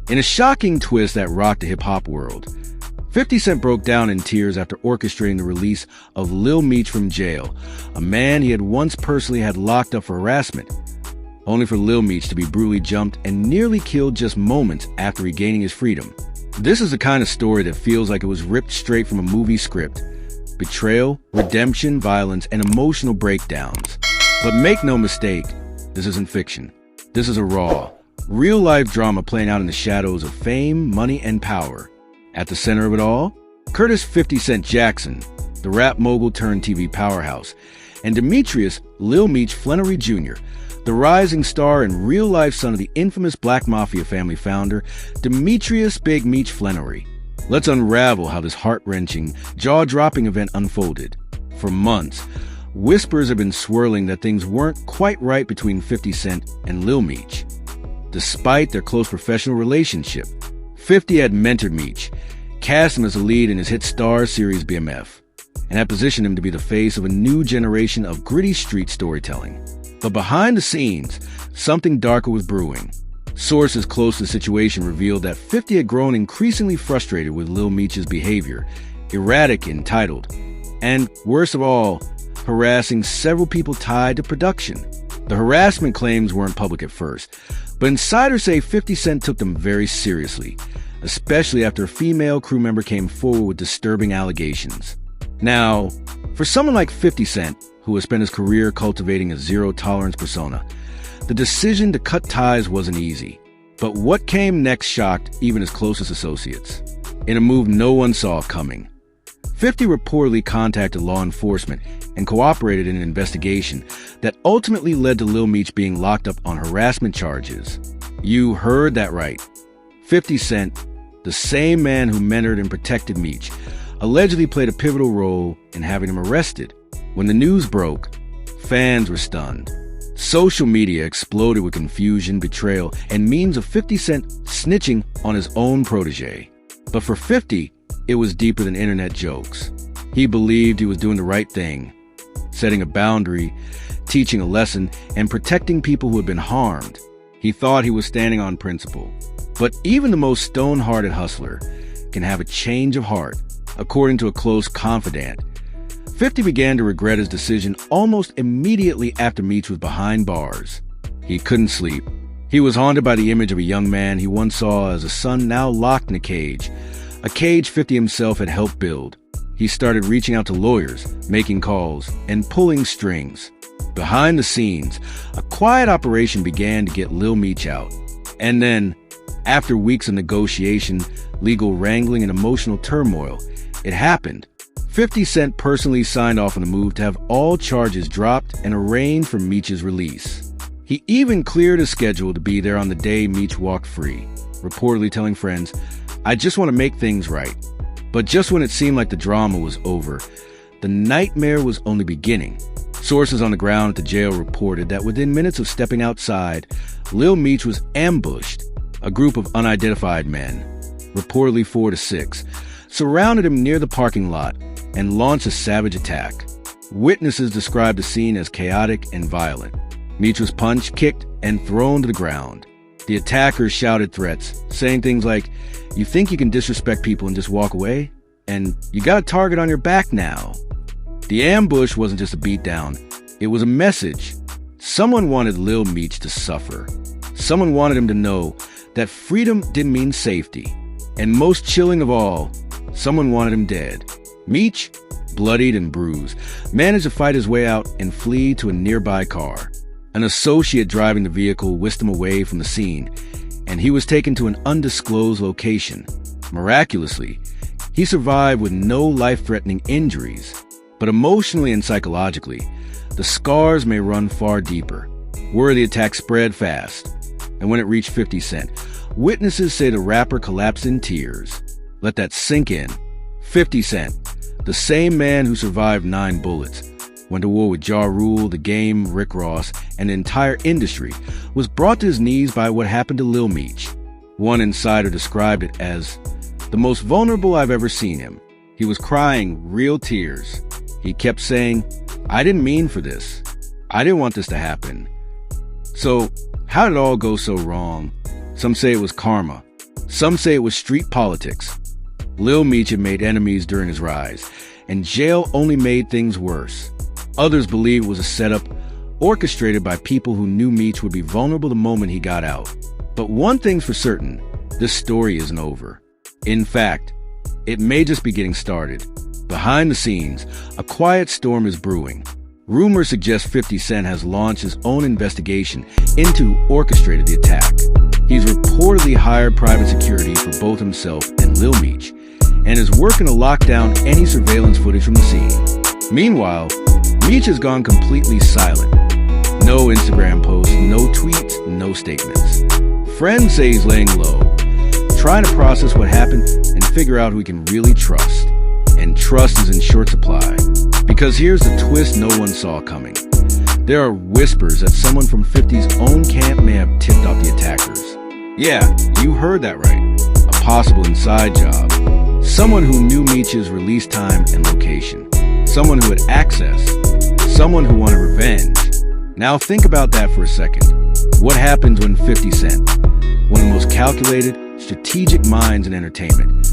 In a shocking twist that rocked the hip-hop world, 50 Cent broke down in tears after orchestrating the release of Lil Meech from jail, a man he had once personally had locked up for harassment, only for Lil Meech to be brutally jumped and nearly killed just moments after regaining his freedom. This is the kind of story that feels like it was ripped straight from a movie script. Betrayal, redemption, violence, and emotional breakdowns. But make no mistake, this isn't fiction. This is a raw, real-life drama playing out in the shadows of fame, money, and power. At the center of it all, Curtis 50 Cent Jackson, the rap mogul turned TV powerhouse, and Demetrius Lil Meech Flenory Jr., the rising star and real-life son of the infamous Black Mafia family founder, Demetrius Big Meech Flenory. Let's unravel how this heart-wrenching, jaw-dropping event unfolded. For months, whispers have been swirling that things weren't quite right between 50 Cent and Lil Meech. Despite their close professional relationship, 50 had mentored Meech, cast him as a lead in his hit Star series BMF, and had positioned him to be the face of a new generation of gritty street storytelling. But behind the scenes, something darker was brewing. Sources close to the situation revealed that 50 had grown increasingly frustrated with Lil Meech's behavior, erratic, entitled, and, worst of all, harassing several people tied to production. The harassment claims weren't public at first, but insiders say 50 Cent took them very seriously, especially after a female crew member came forward with disturbing allegations. Now, for someone like 50 Cent, who has spent his career cultivating a zero-tolerance persona, the decision to cut ties wasn't easy. But what came next shocked even his closest associates. In a move no one saw coming, 50 reportedly contacted law enforcement and cooperated in an investigation that ultimately led to Lil Meech being locked up on harassment charges. You heard that right. 50 Cent, the same man who mentored and protected Meech, allegedly played a pivotal role in having him arrested. When the news broke, fans were stunned. Social media exploded with confusion, betrayal, and memes of 50 Cent snitching on his own protege. But for 50, it was deeper than internet jokes. He believed he was doing the right thing, setting a boundary, teaching a lesson, and protecting people who had been harmed. He thought he was standing on principle. But even the most stone-hearted hustler can have a change of heart, according to a close confidant. 50 began to regret his decision almost immediately after Meech was behind bars. He couldn't sleep. He was haunted by the image of a young man he once saw as a son now locked in a cage 50 himself had helped build. He started reaching out to lawyers, making calls, and pulling strings. Behind the scenes, a quiet operation began to get Lil Meech out. And then, after weeks of negotiation, legal wrangling, and emotional turmoil, it happened. 50 Cent personally signed off on the move to have all charges dropped and arranged for Meech's release. He even cleared his schedule to be there on the day Meech walked free, reportedly telling friends, "I just want to make things right." But just when it seemed like the drama was over, the nightmare was only beginning. Sources on the ground at the jail reported that within minutes of stepping outside, Lil Meech was ambushed. A group of unidentified men, reportedly 4 to 6, surrounded him near the parking lot and launched a savage attack. Witnesses described the scene as chaotic and violent. Meech was punched, kicked, and thrown to the ground. The attackers shouted threats, saying things like, "You think you can disrespect people and just walk away? And you got a target on your back now." The ambush wasn't just a beatdown, it was a message. Someone wanted Lil Meech to suffer. Someone wanted him to know that freedom didn't mean safety. And most chilling of all, someone wanted him dead. Meech, bloodied and bruised, managed to fight his way out and flee to a nearby car. An associate driving the vehicle whisked him away from the scene, and he was taken to an undisclosed location. Miraculously, he survived with no life-threatening injuries. But emotionally and psychologically, the scars may run far deeper. Word of the attack spread fast, and when it reached 50 Cent, witnesses say the rapper collapsed in tears. Let that sink in. 50 Cent, the same man who survived 9 bullets, went to war with Ja Rule, The Game, Rick Ross, and the entire industry, was brought to his knees by what happened to Lil Meech. One insider described it as the most vulnerable I've ever seen him. He was crying real tears. He kept saying, "I didn't mean for this. I didn't want this to happen." So, how did it all go so wrong? Some say it was karma. Some say it was street politics. Lil Meech had made enemies during his rise, and jail only made things worse. Others believe it was a setup orchestrated by people who knew Meech would be vulnerable the moment he got out. But one thing's for certain, this story isn't over. In fact, it may just be getting started. Behind the scenes, a quiet storm is brewing. Rumors suggest 50 Cent has launched his own investigation into who orchestrated the attack. He's reportedly hired private security for both himself and Lil Meech, and is working to lock down any surveillance footage from the scene. Meanwhile, Meech has gone completely silent. No Instagram posts, no tweets, no statements. Friends say he's laying low, trying to process what happened and figure out who he can really trust. And trust is in short supply. Because here's the twist no one saw coming. There are whispers that someone from 50's own camp may have tipped off the attackers. Yeah, you heard that right. A possible inside job. Someone who knew Meech's release time and location. Someone who had access. Someone who wanted revenge. Now think about that for a second. What happens when 50 Cent, one of the most calculated, strategic minds in entertainment,